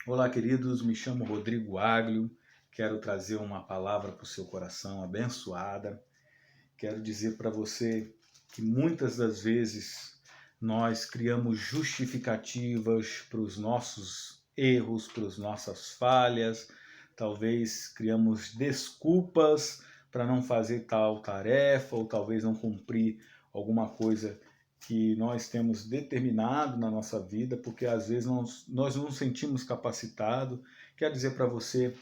Olá, queridos, me chamo Rodrigo Aglio, quero trazer uma palavra para o seu coração abençoada. Quero dizer para você que muitas das vezes nós criamos justificativas para os nossos erros, para as nossas falhas, talvez criamos desculpas para não fazer tal tarefa ou talvez não cumprir alguma coisa que nós temos determinado na nossa vida, porque às vezes nós não nos sentimos capacitados. Quero dizer para você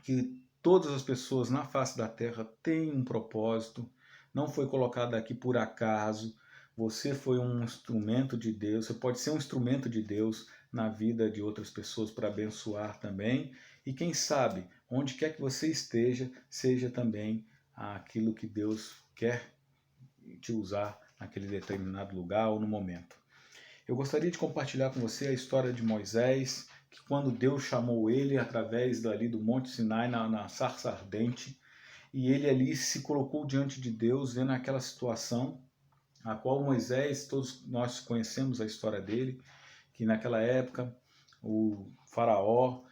que todas as pessoas na face da terra têm um propósito, não foi colocado aqui por acaso. Você foi um instrumento de Deus, você pode ser um instrumento de Deus na vida de outras pessoas para abençoar também. E quem sabe, onde quer que você esteja, seja também aquilo que Deus quer te usar naquele determinado lugar ou no momento. Eu gostaria de compartilhar com você a história de Moisés, que quando Deus chamou ele através dali do Monte Sinai, na sarça ardente, e ele ali se colocou diante de Deus, vendo aquela situação, a qual Moisés, todos nós conhecemos a história dele, que naquela época o faraó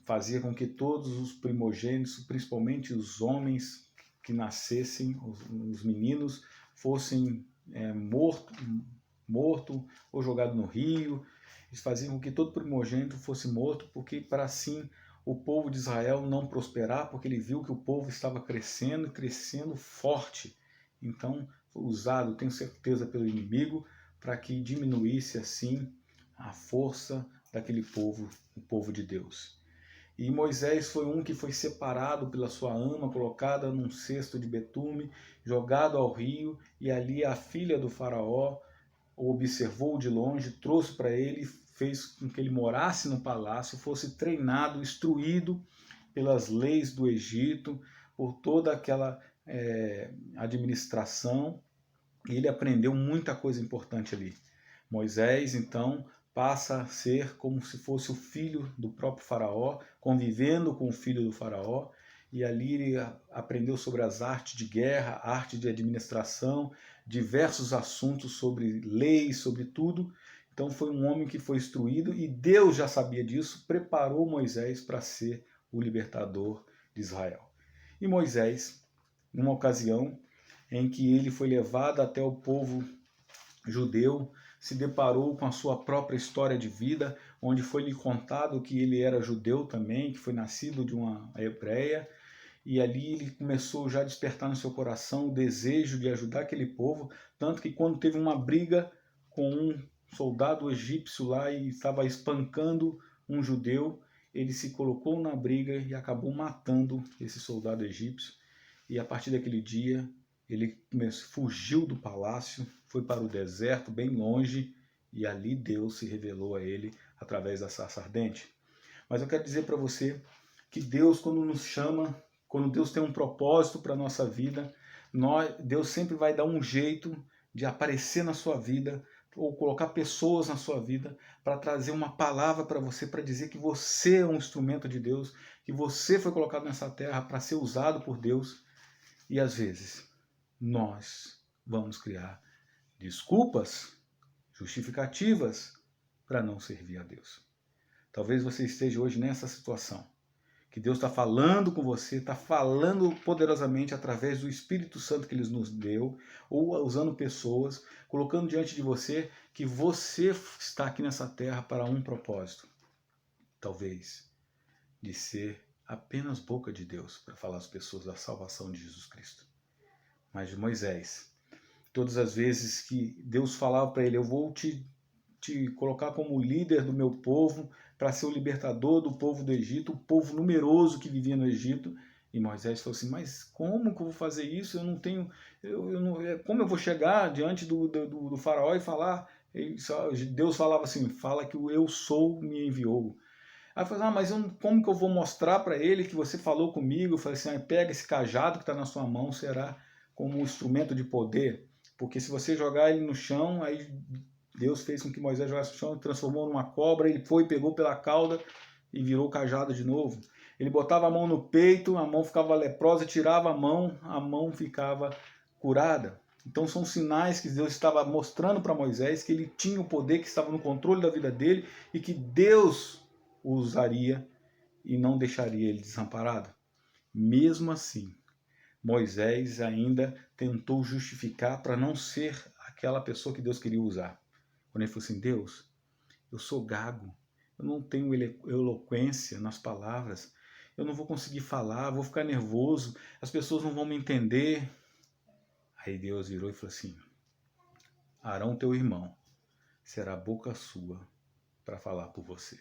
fazia com que todos os primogênitos, principalmente os homens que nascessem, os meninos, fossem morto ou jogado no rio. Eles faziam com que todo primogênito fosse morto, porque para assim o povo de Israel não prosperar, porque ele viu que o povo estava crescendo, crescendo forte. Então foi usado, tenho certeza, pelo inimigo, para que diminuísse assim a força daquele povo, o povo de Deus. E Moisés foi um que foi separado pela sua ama, colocada num cesto de betume, jogado ao rio, e ali a filha do faraó o observou de longe, trouxe para ele, fez com que ele morasse no palácio, fosse treinado, instruído pelas leis do Egito, por toda aquela administração, e ele aprendeu muita coisa importante ali. Moisés, então, passa a ser como se fosse o filho do próprio faraó, convivendo com o filho do faraó, e ali ele aprendeu sobre as artes de guerra, arte de administração, diversos assuntos sobre leis, sobre tudo. Então foi um homem que foi instruído e Deus já sabia disso, preparou Moisés para ser o libertador de Israel. E Moisés, numa ocasião em que ele foi levado até o povo judeu, se deparou com a sua própria história de vida, onde foi-lhe contado que ele era judeu também, que foi nascido de uma hebreia, e ali ele começou já a despertar no seu coração o desejo de ajudar aquele povo, tanto que quando teve uma briga com um soldado egípcio lá e estava espancando um judeu, ele se colocou na briga e acabou matando esse soldado egípcio, e a partir daquele dia ele fugiu do palácio, foi para o deserto, bem longe, e ali Deus se revelou a ele através da sarça ardente. Mas eu quero dizer para você que Deus, quando nos chama, quando Deus tem um propósito para a nossa vida, Deus sempre vai dar um jeito de aparecer na sua vida, ou colocar pessoas na sua vida para trazer uma palavra para você, para dizer que você é um instrumento de Deus, que você foi colocado nessa terra para ser usado por Deus. E às vezes nós vamos criar desculpas, justificativas para não servir a Deus. Talvez você esteja hoje nessa situação, que Deus está falando com você, está falando poderosamente através do Espírito Santo que Ele nos deu, ou usando pessoas, colocando diante de você que você está aqui nessa terra para um propósito. Talvez de ser apenas boca de Deus para falar às pessoas da salvação de Jesus Cristo. Mas de Moisés, todas as vezes que Deus falava para ele, eu vou te colocar como líder do meu povo, para ser o libertador do povo do Egito, o povo numeroso que vivia no Egito. E Moisés falou assim, mas como que eu vou fazer isso? Eu não tenho, como eu vou chegar diante do faraó e falar? Deus falava assim, fala que o eu sou me enviou. Aí eu falei, mas como que eu vou mostrar para ele que você falou comigo? Eu falei assim, pega esse cajado que está na sua mão, será como um instrumento de poder, porque se você jogar ele no chão, aí Deus fez com que Moisés jogasse no chão, transformou numa cobra, ele foi, pegou pela cauda e virou cajado de novo. Ele botava a mão no peito, a mão ficava leprosa, tirava a mão ficava curada. Então são sinais que Deus estava mostrando para Moisés que ele tinha o poder, que estava no controle da vida dele e que Deus o usaria e não deixaria ele desamparado. Mesmo assim, Moisés ainda tentou justificar para não ser aquela pessoa que Deus queria usar. Quando ele falou assim, Deus, eu sou gago, eu não tenho eloquência nas palavras, eu não vou conseguir falar, vou ficar nervoso, as pessoas não vão me entender. Aí Deus virou e falou assim, Arão, teu irmão, será a boca sua para falar por você.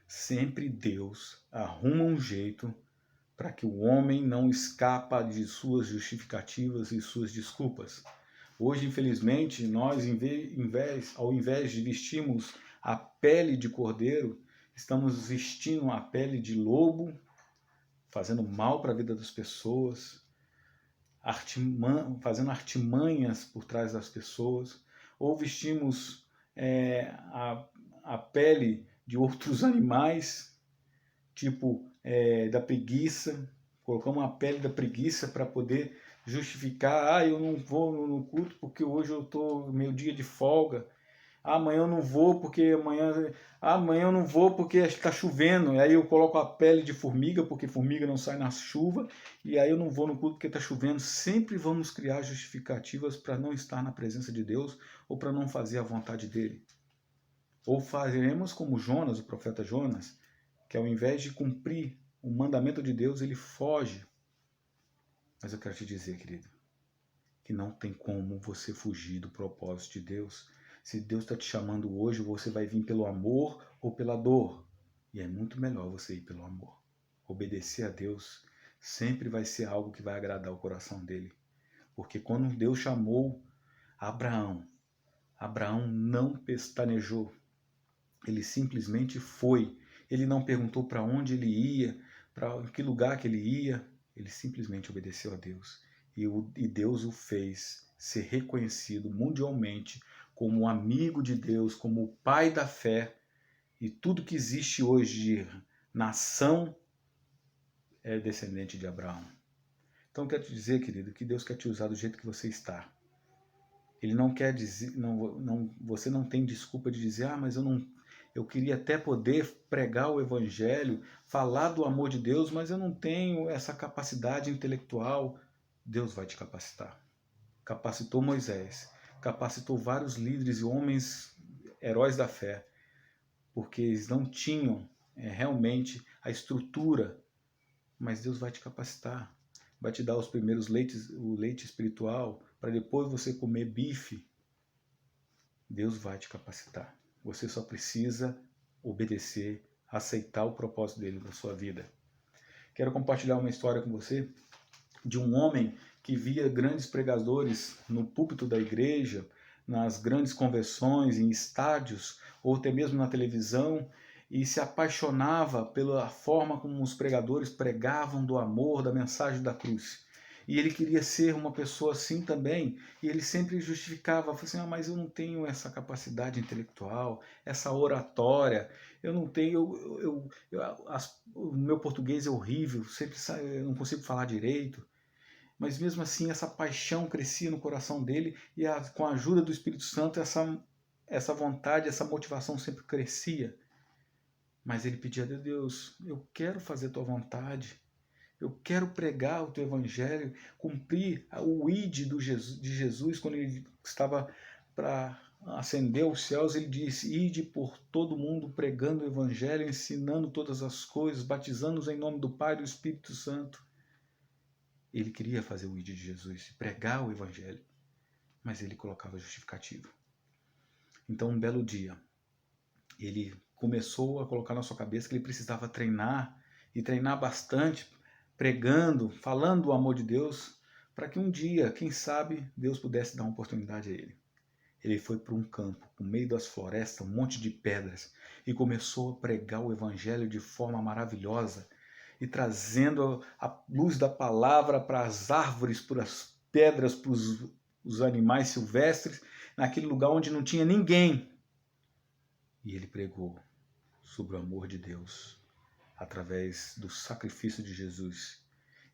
Sempre Deus arruma um jeito para que o homem não escapa de suas justificativas e suas desculpas. Hoje, infelizmente, nós, ao invés de vestirmos a pele de cordeiro, estamos vestindo a pele de lobo, fazendo mal para a vida das pessoas, fazendo artimanhas por trás das pessoas, ou vestimos a pele de outros animais, tipo da preguiça, colocamos a pele da preguiça para poder justificar, eu não vou no culto porque hoje eu estou meu dia de folga, amanhã eu não vou porque amanhã eu não vou porque está chovendo, e aí eu coloco a pele de formiga porque formiga não sai na chuva, e aí eu não vou no culto porque está chovendo. Sempre vamos criar justificativas para não estar na presença de Deus ou para não fazer a vontade dele. Ou faremos como Jonas, o profeta Jonas, que ao invés de cumprir o mandamento de Deus, ele foge. Mas eu quero te dizer, querido, que não tem como você fugir do propósito de Deus. Se Deus está te chamando hoje, você vai vir pelo amor ou pela dor. E é muito melhor você ir pelo amor. Obedecer a Deus sempre vai ser algo que vai agradar o coração dele. Porque quando Deus chamou Abraão, Abraão não pestanejou. Ele simplesmente foi. Ele não perguntou para onde ele ia, para que lugar que ele ia. Ele simplesmente obedeceu a Deus. E Deus o fez ser reconhecido mundialmente como amigo de Deus, como o pai da fé. E tudo que existe hoje de nação é descendente de Abraão. Então, quero te dizer, querido, que Deus quer te usar do jeito que você está. Ele não quer dizer, você não tem desculpa de dizer, mas eu queria até poder pregar o evangelho, falar do amor de Deus, mas eu não tenho essa capacidade intelectual. Deus vai te capacitar. Capacitou Moisés, capacitou vários líderes e homens, heróis da fé, porque eles não tinham realmente a estrutura, mas Deus vai te capacitar. Vai te dar os primeiros o leite espiritual, para depois você comer bife. Deus vai te capacitar. Você só precisa obedecer, aceitar o propósito dele na sua vida. Quero compartilhar uma história com você de um homem que via grandes pregadores no púlpito da igreja, nas grandes convenções, em estádios, ou até mesmo na televisão, e se apaixonava pela forma como os pregadores pregavam do amor, da mensagem da cruz. E ele queria ser uma pessoa assim também, e ele sempre justificava, falou assim, mas eu não tenho essa capacidade intelectual, essa oratória, eu não tenho, o meu português é horrível, sempre eu não consigo falar direito. Mas mesmo assim essa paixão crescia no coração dele e com a ajuda do Espírito Santo essa vontade, essa motivação sempre crescia. Mas ele pedia a Deus, eu quero fazer a tua vontade, eu quero pregar o teu evangelho, cumprir o id de Jesus quando ele estava para ascender aos céus, ele disse, ide por todo mundo pregando o evangelho, ensinando todas as coisas, batizando-os em nome do Pai e do Espírito Santo. Ele queria fazer o id de Jesus, pregar o evangelho, mas ele colocava justificativo. Então, um belo dia, ele começou a colocar na sua cabeça que ele precisava treinar, e treinar bastante, pregando, falando do amor de Deus, para que um dia, quem sabe, Deus pudesse dar uma oportunidade a ele. Ele foi para um campo, no meio das florestas, um monte de pedras, e começou a pregar o evangelho de forma maravilhosa, e trazendo a luz da palavra para as árvores, para as pedras, para os animais silvestres, naquele lugar onde não tinha ninguém. E ele pregou sobre o amor de Deus, através do sacrifício de Jesus.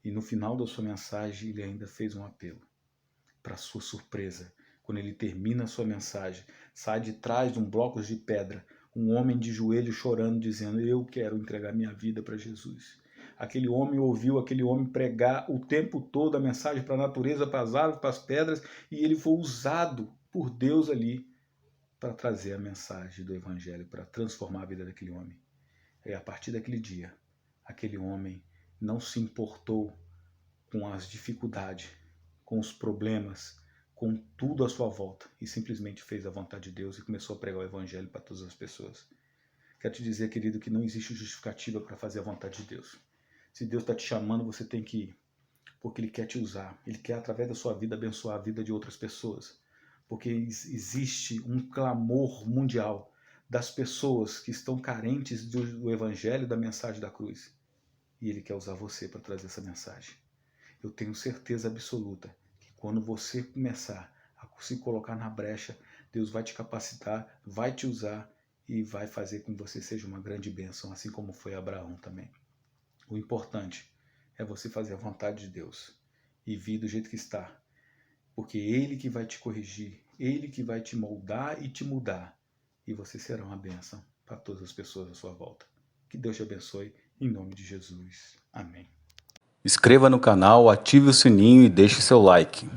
E no final da sua mensagem, ele ainda fez um apelo. Para sua surpresa, quando ele termina a sua mensagem, sai de trás de um bloco de pedra Um homem de joelho chorando, dizendo: eu quero entregar minha vida para Jesus. Aquele homem ouviu aquele homem pregar o tempo todo a mensagem para a natureza, para as árvores, para as pedras, e ele foi usado por Deus ali para trazer a mensagem do Evangelho, para transformar a vida daquele homem. E a partir daquele dia, aquele homem não se importou com as dificuldades, com os problemas, com tudo à sua volta, e simplesmente fez a vontade de Deus e começou a pregar o Evangelho para todas as pessoas. Quero te dizer, querido, que não existe justificativa para fazer a vontade de Deus. Se Deus está te chamando, você tem que ir, porque Ele quer te usar. Ele quer, através da sua vida, abençoar a vida de outras pessoas. Porque existe um clamor mundial das pessoas que estão carentes do Evangelho, da mensagem da cruz. E Ele quer usar você para trazer essa mensagem. Eu tenho certeza absoluta que quando você começar a se colocar na brecha, Deus vai te capacitar, vai te usar e vai fazer com que você seja uma grande bênção, assim como foi Abraão também. O importante é você fazer a vontade de Deus e vir do jeito que está, porque Ele que vai te corrigir, Ele que vai te moldar e te mudar, e você será uma bênção para todas as pessoas à sua volta. Que Deus te abençoe, em nome de Jesus. Amém. Inscreva no canal, ative o sininho e deixe seu like.